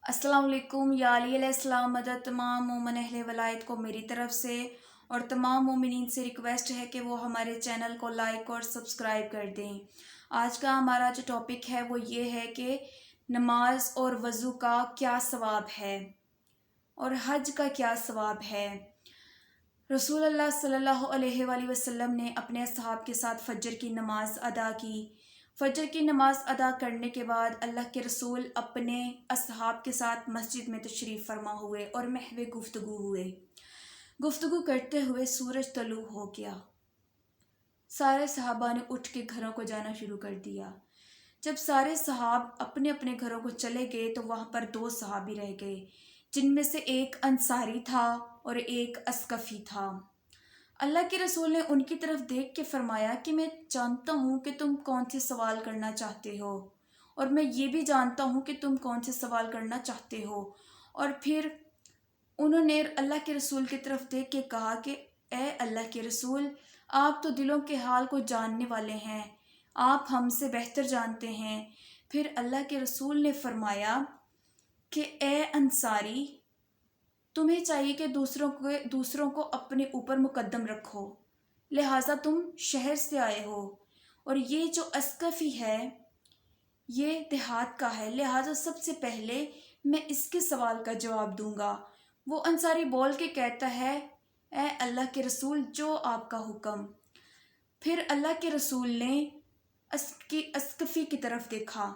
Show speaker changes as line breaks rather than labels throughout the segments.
अस्सलाम वालेकुम या अली अलैहिस्सलाम मदद तमाम मोमिन अहले वलायत को मेरी तरफ से और तमाम मोमिनीन से रिक्वेस्ट है कि वो हमारे चैनल को लाइक और सब्सक्राइब कर दें। आज का हमारा जो टॉपिक है वो ये है कि नमाज और वज़ू का क्या सवाब है और हज का क्या सवाब है। रसूल अल्लाह सल्लल्लाहु अलैहि वसल्लम ने अपने असहाब के साथ फजर की नमाज अदा की। फजर की नमाज अदा करने के बाद अल्लाह के रसूल अपने असहाब के साथ मस्जिद में तशरीफ़ फरमा हुए और महवे गुफ्तगू हुए। गुफ्तगू करते हुए सूरज तलू हो गया। सारे सहाबा ने उठ के घरों को जाना शुरू कर दिया। जब सारे सहाब अपने अपने घरों को चले गए तो वहाँ पर दो सहाबी रह गए, जिनमें से एक अंसारी था और एक अस्कफ़ी था। अल्लाह के रसूल ने उनकी तरफ देख के फरमाया कि मैं जानता हूँ कि तुम कौन से सवाल करना चाहते हो और मैं ये भी जानता हूँ कि तुम कौन से सवाल करना चाहते हो। और फिर उन्होंने अल्लाह के रसूल की तरफ देख के कहा कि ए अल्लाह के रसूल, आप तो दिलों के हाल को जानने वाले हैं, आप हमसे बेहतर जानते हैं। फिर अल्लाह के रसूल ने फरमाया कि ए अंसारी, तुम्हें चाहिए कि दूसरों को अपने ऊपर मुकद्दम रखो, लिहाजा तुम शहर से आए हो, और ये जो अस्कफ़ी है ये देहात का है, लिहाजा सबसे पहले मैं इसके सवाल का जवाब दूंगा। वो अंसारी बोल के कहता है, ए अल्लाह के रसूल, जो आपका हुक्म। फिर अल्लाह के रसूल ने अस्कफ़ी की तरफ देखा।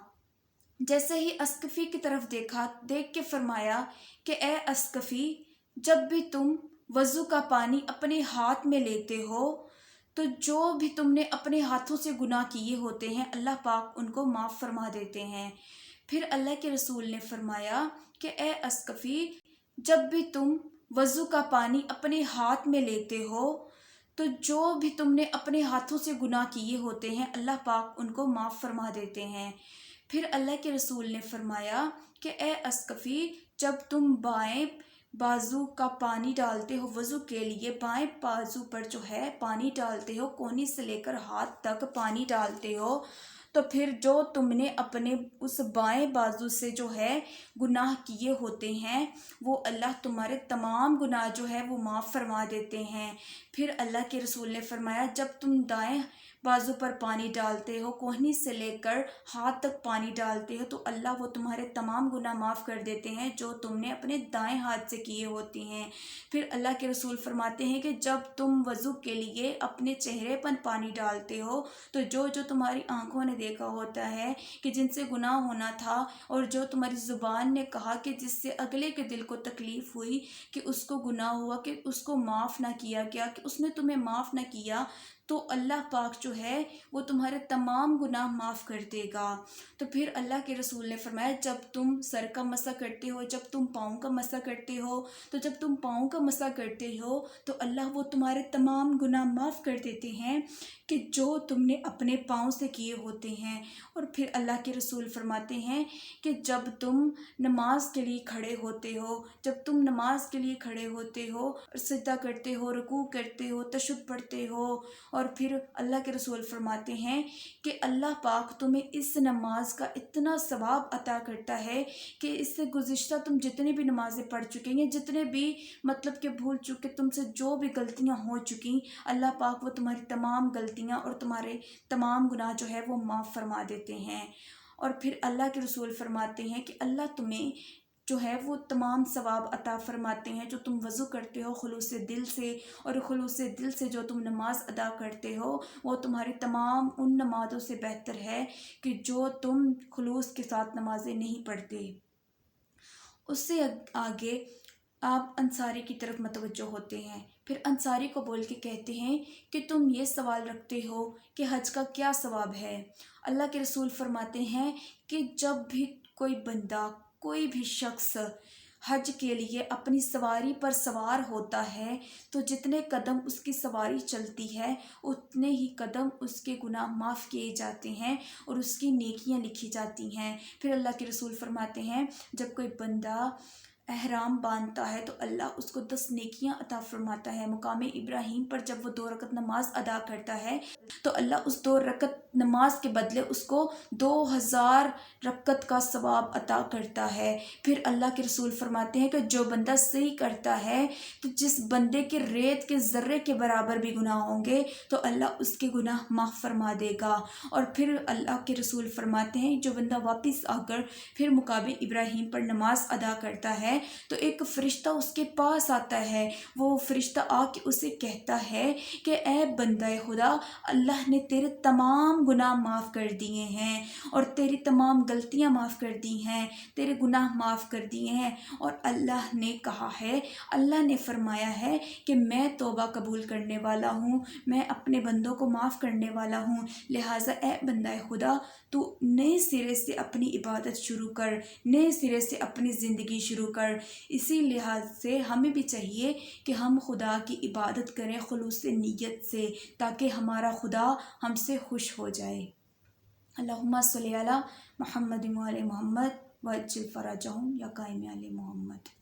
जैसे ही अस्कफ़ी की तरफ देखा, देख के फरमाया कि ए अस्कफ़ी, जब भी तुम वज़ू का पानी अपने हाथ में लेते हो तो जो भी तुमने अपने हाथों से गुनाह किए होते हैं अल्लाह पाक उनको माफ़ फरमा देते हैं। फिर अल्लाह के रसूल ने फरमाया कि ए अस्कफ़ी, जब भी तुम वज़ू का पानी अपने हाथ में लेते हो तो जो भी तुमने अपने हाथों से गुनाह किए होते हैं अल्लाह पाक उनको माफ़ फरमा देते हैं। फिर अल्लाह के रसूल ने फरमाया कि ए अस्कफ़ी, जब तुम बाएं बाजू का पानी डालते हो वज़ू के लिए, बाएं बाजू पर जो है पानी डालते हो, कोहनी से लेकर हाथ तक पानी डालते हो, तो फिर जो तुमने अपने उस बाएं बाजू से जो है गुनाह किए होते हैं वो अल्लाह तुम्हारे तमाम गुनाह जो है वो माफ़ फरमा देते हैं। फिर अल्लाह के रसूल ने फरमाया, जब तुम दाएं बाजू पर पानी डालते हो, कोहनी से लेकर हाथ तक पानी डालते हो, तो अल्लाह वो तुम्हारे तमाम गुनाह माफ़ कर देते हैं जो तुमने अपने दाएं हाथ से किए होते हैं। फिर अल्लाह के रसूल फरमाते हैं कि जब तुम वज़ू के लिए अपने चेहरे पर पानी डालते हो तो जो जो तुम्हारी आंखों ने देखा होता है कि जिनसे गुनाह होना था, और जो तुम्हारी ज़ुबान ने कहा कि जिससे अगले के दिल को तकलीफ़ हुई कि उसको गुनाह हुआ, कि उसको माफ़ ना किया गया, कि उसने तुम्हें माफ़ ना किया, तो अल्लाह पाक जो है वो तुम्हारे तमाम गुनाह माफ़ कर देगा। तो फिर अल्लाह के रसूल ने फरमाया, जब तुम सर का मसा करते हो, जब तुम पाँव का मसा करते हो, तो जब तुम पाँव का मसा करते हो तो अल्लाह वो तुम्हारे तमाम गुनाह माफ़ कर देते हैं कि जो तुमने अपने पाँव से किए होते हैं। और फिर अल्लाह के रसूल फरमाते हैं कि जब तुम नमाज के लिए खड़े होते हो, जब तुम नमाज के लिए खड़े होते हो, सजदा करते हो, रुकू करते हो, तशहुद पढ़ते हो, और फिर अल्लाह के रसूल फरमाते हैं कि अल्लाह पाक तुम्हें इस नमाज का इतना सवाब अता करता है कि इससे गुज़िश्ता तुम जितनी भी नमाज़ें पढ़ चुके हैं, जितने भी मतलब कि भूल चुके तुमसे जो भी गलतियां हो चुकी, अल्लाह पाक वो तुम्हारी तमाम गलतियां और तुम्हारे तमाम गुनाह जो है वो माफ़ फरमा देते हैं। और फिर अल्लाह के रसूल फरमाते हैं कि अल्लाह तुम्हें जो है वो तमाम सवाब अता फरमाते हैं जो तुम वज़ू करते हो खुलूस दिल से, और खुलूस दिल से जो तुम नमाज अदा करते हो वो तुम्हारी तमाम उन नमाज़ों से बेहतर है कि जो तुम खुलूस के साथ नमाजें नहीं पढ़ते। उससे आगे आप अंसारी की तरफ मतवज्जो होते हैं। फिर अंसारी को बोल के कहते हैं कि तुम ये सवाल रखते हो कि हज का क्या सवाब है। अल्लाह के रसूल फरमाते हैं कि जब भी कोई बंदा, कोई भी शख्स हज के लिए अपनी सवारी पर सवार होता है तो जितने कदम उसकी सवारी चलती है उतने ही कदम उसके गुनाह माफ़ किए जाते हैं और उसकी नेकियां लिखी जाती हैं। फिर अल्लाह के रसूल फरमाते हैं, जब कोई बंदा احرام باندھتا ہے تو اللہ اس کو 10 نیکیاں عطا فرماتا ہے۔ مقام ابراہیم پر جب وہ 2 رکعت نماز ادا کرتا ہے تو اللہ اس 2 رکعت نماز کے بدلے اس کو 2000 رکعت کا ثواب عطا کرتا ہے۔ پھر اللہ کے رسول فرماتے ہیں کہ جو بندہ صحیح کرتا ہے تو جس بندے کے ریت کے ذرے کے برابر بھی گناہ ہوں گے تو اللہ اس کے گناہ معاف فرما دے گا۔ اور پھر اللہ کے رسول فرماتے ہیں جو بندہ واپس آ کر پھر مقام ابراہیم پر نماز ادا کرتا ہے تو ایک فرشتہ اس کے پاس آتا ہے، وہ فرشتہ آ کے اسے کہتا ہے کہ اے بندہ خدا، اللہ نے تیرے تمام گناہ معاف کر دیے ہیں اور تیری تمام غلطیاں معاف کر دی ہیں، تیرے گناہ معاف کر دیے ہیں۔ اور اللہ نے کہا ہے، اللہ نے فرمایا ہے کہ میں توبہ قبول کرنے والا ہوں، میں اپنے بندوں کو معاف کرنے والا ہوں، لہٰذا اے بندہ خدا تو نئے سرے سے اپنی عبادت شروع کر، نئے سرے سے اپنی زندگی شروع کر۔ اسی لحاظ سے ہمیں بھی چاہیے کہ ہم خدا کی عبادت کریں خلوص نیت سے، تاکہ ہمارا خدا ہم سے خوش ہو جائے۔ اللہم صلی علی محمد و علی محمد وعجل فرجہم یا قائم علی محمد۔